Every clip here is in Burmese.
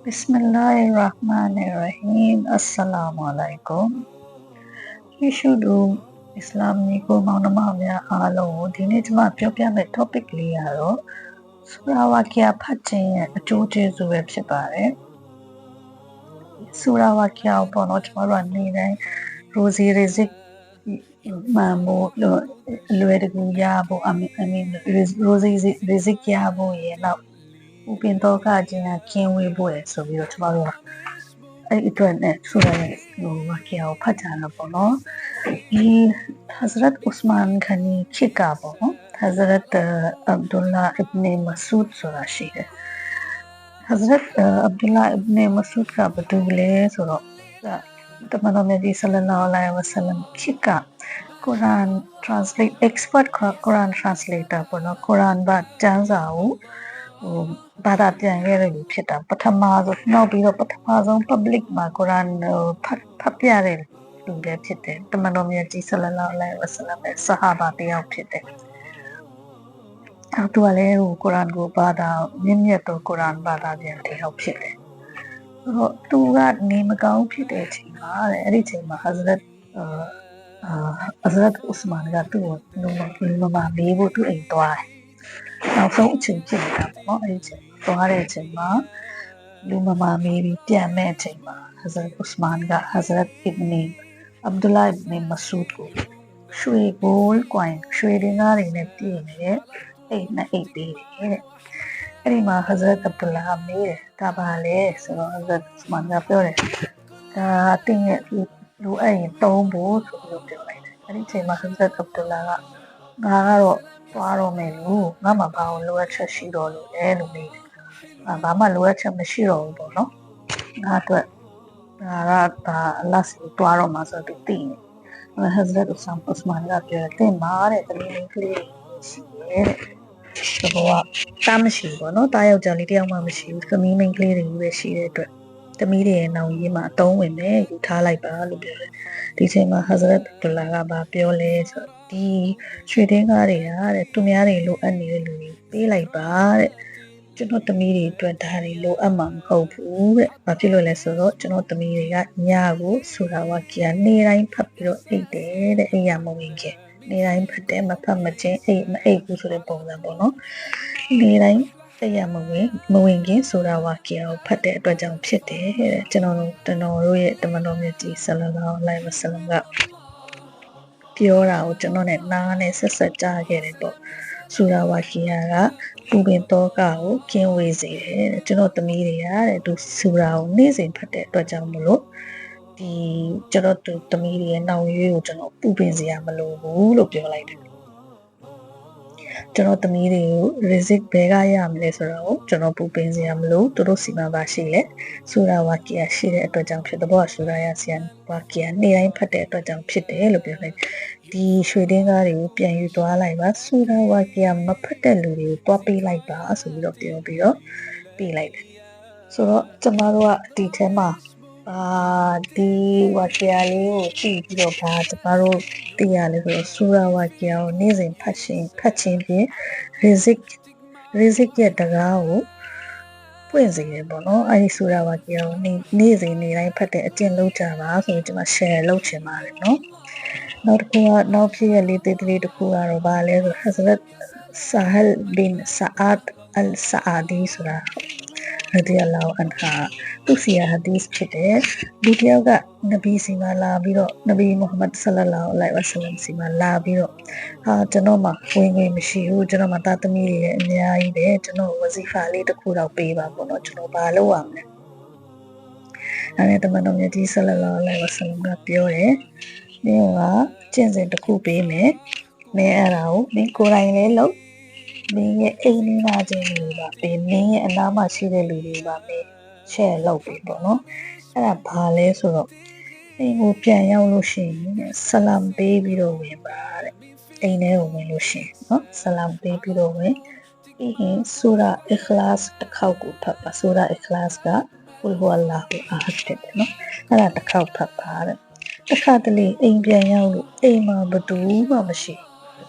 Bismillahirrahmanirrahim. Assalamualaikum. Yishudu Islam ni ko maunama mya alo di ni chama pyo pya me topic li ya ro Sura Wakya phat chin ye acho jesu be phit pare. Sura Wakya ko no chama ro ni dai Rosie Rizik Mambo luwe de gu ya bo I mean Rosie Rizik ya bo ye now ဥပင်တော့ကကျင်းကင်းဝေးဖို့ရဆိုပြီးတော့ကျမတို့ကအဲ့ဒီအတွက်နဲ့ဆိုရတဲ့ဝါကျအောင်ဖတ်ကြတာပေါ့နော်ဒီ Hazrat Usman Ghani ခေတ်ကပေါ့နော် Hazrat Abdullah ibn Masud ဆိုတာရှိတယ် Hazrat Abdullah ibn Masud ကဘယ်သူလဲဆိုတော့တမန်တော်မြတ်ကြီး sallallahu alaihi wasallam ခေတ်က Quran translate expert Quran translator ပေါ့နော် Quran ဘာကျမ်းစာကိုဘာသာပြန်ခဲ့ရလို့ဖြစ်တာပထမဆုံးနောက်ပြီးတော့ပထမဆုံး public မှာ Quran ဖတ်ပြတဲ့လူပဲဖြစ်တယ်တမန်တော်မြတ်ကြီး sallallahu alaihi wasallam ရဲ့ဆဟာဘာတယောက်ဖြစ်တယ်သူကလည်းQuran ကိုဘာသာမြင့်မြတ်သော Quran ဘာသာပြန်တယောက်ဖြစ်တယ်ဆိုတော့သူကနေမကောင်းဖြစ်တဲ့အချိန်မှာအဲ့ဒီအချိန်မှာ Hazrat Usman ကသူ့ကိုလူမမေးဖို့သူအိမ်သွားတယ်နောက်ဆုံးအချိန်ဖြစ်နေတာပေါ့နော်အဲ့ဒီအချိန်သွားတဲ့အချိန်မှာလူမမာမေးပြီးပြန်မဲ့အချိန်မှာ Hazrat Usman က Hazrat Ibn Abdullah Ibn Masud ကိုရွှေဘိုးကွိုင်ရွှေတင်းကားတွေနဲ့ပြည့်နေတဲ့အိတ်နဲ့အိတ်ပေးတယ်တဲ့အဲ့ဒီမှာ Hazrat Abdullah မေးတယ်ဒါပါလေဆိုတော့ Hazrat Usman ကပြောတယ်ဒါအတင်းရဲ့လူအဲ့ရင်သုံးဖို့ဆိုပြီးပြောလိုက်တယ်အဲ့ဒီအချိန်မှာ Hazrat Abdullah ကငါကတော့သွားတော့မယ်လို့ငါမှဘာလို့လိုအပ်ချက်ရှိတော့လို့လဲလို့မေးတယ်ဘာမှလိုအပ်ချက်မရှိတော့ဘူးပေါ့နော်ငါအတွက်ငါကဒါလက်စီသွားတော့မှဆိုတော့သိနေHazrat Usman ကပြောတယ်တင်ပါတဲ့တမီးလေးကလေးရှိရဲ့တဲ့ဘောကတားမရှိဘူးပေါ့နော်တားယောက်ျားလေးတယောက်မှမရှိဘူးသမီးမိန်းကလေးတွေပဲရှိတဲ့အတွက်သမီးတွေရဲ့နောင်ရေးမှာအသုံးဝင်တယ်ယူထားလိုက်ပါလို့ပြောတယ်ဒီချိန်မှာ Hazrat Abdullah ကပြောလဲဆိုဒီရွှေတင်းကားတွေကတဲ့သူများတွေလိုအပ်နေတဲ့လူတွေပေးလိုက်ပါတဲ့ကျွန်တော်သမီးတွေအတွက်ဒါတွေလိုအပ်မှာမဟုတ်ဘူးတဲ့ဘာဖြစ်လို့လဲဆိုတော့ကျွန်တော်သမီးတွေကညကိုဆိုတာဝါကီယာနေတိုင်းဖတ်ပြီးတော့အိတ်တယ်တဲ့အိမ်ရမဝင်ခင်နေတိုင်းဖတ်တယ်မဖတ်မချင်းအိတ်မအိတ်ဘူးဆိုတဲ့ပုံစံပေါ့နော်နေတိုင်းတရားမဝင်ခင်ဆိုတာဝါကီယာကိုဖတ်တဲ့အတွက်ကြောင့်ဖြစ်တယ်တဲ့ကျွန်တော်တို့ရဲ့တမန်တော်မြတ်ကြီးဆလလောလဟ်အလိုင်ဝါဆလမ်ကပြောတာကိုကျွန်တော်နဲ့နားနဲ့ဆက်ဆက်ကြားခဲ့တယ်ပေါ့ဆူရာဝါကီယာကပူပင်တော့ကကိုကင်းဝေးစေတယ်ကျွန်တော်သမီးတွေကတဲ့သူဆူရာကိုနေ့စဉ်ဖတ်တဲ့အတွက်ကြောင့်မလို့ဒီကျွန်တော်သူသမီးတွေရဲ့နောင်ရွေးကိုကျွန်တော်ပူပင်စရာမလိုဘူးလို့ပြောလိုက်တယ်ကျွန်တော်သမီးတွေကို risk ဘယ်ကရမလဲဆိုတော့ကျွန်တော်ပူပင်စရာမလိုသူတို့စီမှာပါရှိလေဆူရာဝါကီယာရှိတဲ့အတွက်ကြောင့်ဖြစ်တဲ့ဘောဆူရာယာဆီယန်ဝါကီယာနေ့တိုင်းဖတ်တဲ့အတွက်ကြောင့်ဖြစ်တယ်လို့ပြောလိုက်ဒီရွှေတင်းကားတွေကိုပြန်ယူသွားလိုက်ပါဆူရာဝါကီယာမဖတ်တဲ့လူတွေကိုတွားပေးလိုက်ပါဆိုပြီးတော့ပြောပြီးတော့ပေးလိုက်တယ်ဆိုတော့ကျမတို့ကဒီထဲမှာဒီဝါကီယာလေးကိုကြည့်ပြီးတော့ကျမတို့သိရလဲဆိုတော့ဆူရာဝါကီယာကိုနေ့စဉ်ဖတ်ခြင်းဖြင့် rizik ရဲ့တကားကိုပွင့်စေတယ်ပေါ့နော်အဲဒီဆူရာဝါကီယာကိုနေ့စဉ်နေ့တိုင်းဖတ်တဲ့အကျင့်လုပ်ကြပါဆိုရင်ကျွန်မ share လုပ်ချင်ပါတယ်နော်နောက်တစ်ခုကနောက်ဖြစ်ရလေးတစ်ခုကတော့ဗာလဲဆို Hazrat Sahal bin Sa'ad al-Sa'adi ဆိုတာradiyallahu anha သူစီယာဟာဒီစ်ဖြစ်တယ်လူတယောက်ကနဗီစီမှာလာပြီးတော့နဗီမုဟမ္မဒ်ဆလလောလဟ်အလိုင်ဝါဆလမ်စီမှာလာပြီးတော့ကျွန်တော်မှဝင်ငွေမရှိဘူးကျွန်တော်မှသားသမီးတွေလည်းအများကြီးပဲကျွန်တော်ဝဇီဖာလေးတစ်ခုတော့ပေးပါပေါ့နော်ကျွန်တော်ဘာလုပ်ရမလဲအဲ့ဒါတမန်တော်မြတ်ကြီးဆလလောလဟ်အလိုင်ဝါဆလမ်ကပြောတယ်မင်းကကျင့်စဉ်တစ်ခုပေးမယ်မင်းအဲ့ဒါကိုမင်းကိုယ်တိုင်လည်းလုပ်မင်းရဲ့အိမ်နာချင်းတွေပါပေးမင်းရဲ့အနားမှာရှိတဲ့လူတွေပါပေးshare လုပ်ပြီးပေါ့နော်အဲ့ဒါဘာလဲဆိုတော့အိမ်ကိုပြန်ရောက်လို့ရှိရင်ဆလမ်ပေးပြီးတော့ဝင်ပါတဲ့အိမ်ထဲကိုဝင်လို့ရှိရင်နော်ဆလမ်ပေးပြီးတော့ဝင်ပြီးရင်ဆူရာအခလာစ်တစ်ခေါက်ကိုဖတ်ပါဆူရာအခလာစ်ကဟူဝါလာဟူအာဟတ်တဲ့နော်အဲ့ဒါတစ်ခေါက်ဖတ်ပါတဲ့တစ်ခါတလေအိမ်ပြန်ရောက်လို့အိမ်မှာဘယ်သူမှမရှိ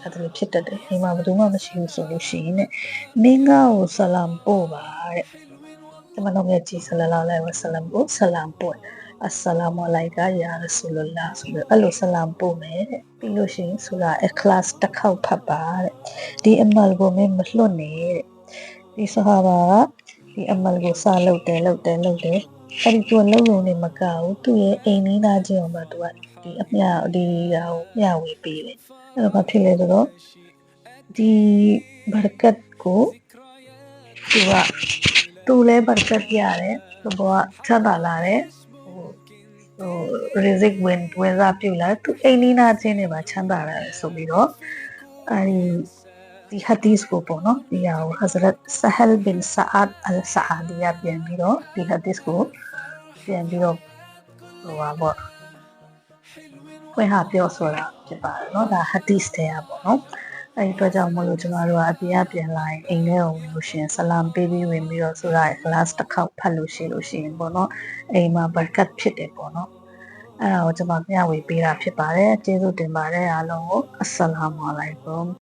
အဲ့ဒါဖြစ်တတ်တယ်အိမ်မှာဘယ်သူမှမရှိဘူးဆိုလို့ရှိရင်မင်းကကိုဆလမ်ပို့ပါတဲ့ ကျွန်မတို့ရဲ့ကြီးဆလလာလိုက်ဝဆလမ်ကိုဆလမ်ပို့အစ္စလာမလိုက်ကယာရဆူလလာဆိုပြီးအဲ့လိုဆလမ်ပို့မယ်တဲ့ပြီးလို့ရှိရင်ဆိုတာအခလတ်တစ်ခေါက်ဖတ်ပါတဲ့ဒီအမလ်ကိုမင်းမလွတ်နဲ့တဲ့ဒီဆဟာဘာကဒီအမလ်ကိုစလုပ်တယ်အဲ့ဒီသူကလုံးလုံးနဲ့မကဘူးသူ့ရဲ့အိမ်နီးနားချင်းအောင်ပါသူကဒီအမြဒီဟာကိုမျှဝေပေးတယ်အဲ့တော့ဘာဖြစ်လဲဆိုတော့ဒီဘာကတ်ကိုသူလည်းဘာကတ်ရတယ်သူကချမ်းသာလာတယ်ဟို rizik ဝင်စားပြုလာသူအိမ်နီးနားချင်းတွေပါချမ်းသာလာတယ်ဆိုပြီးတော့ဒီ hadith ကိုပေါ့နော်ဒီဟာကို Hazrat Sahal bin Sa'ad al-Sa'adi ပြန်ပြီးတော့ဒီ hadith ကိုပြန်ပြီးတော့ဟိုပါပေါ့ဖွင့်ဟပြောဆိုတာဖြစ်ပါတယ်เนาะဒါ hadith တဲ့ပေါ့နော်အဲ့ဒီအတွက်ကြောင့်မလို့ကျမတို့ကအပြင်ပြန်လာရင်အိမ်ထဲကိုဝင်လို့ရှိရင်ဆလမ်ပေးပြီးဝင်ပြီးတော့ဆိုတာ glass တစ်ခေါက်ဖတ်လို့ရှိရင်ပေါ့နော်အိမ်မှာဘရကတ်ဖြစ်တယ်ပေါ့နော်အဲ့ဒါကိုကျမမျှဝေပေးတာဖြစ်ပါတယ်ကျေးဇူးတင်ပါတယ်အားလုံးကိုအစ္စလာမ်အလိုင်ကွမ်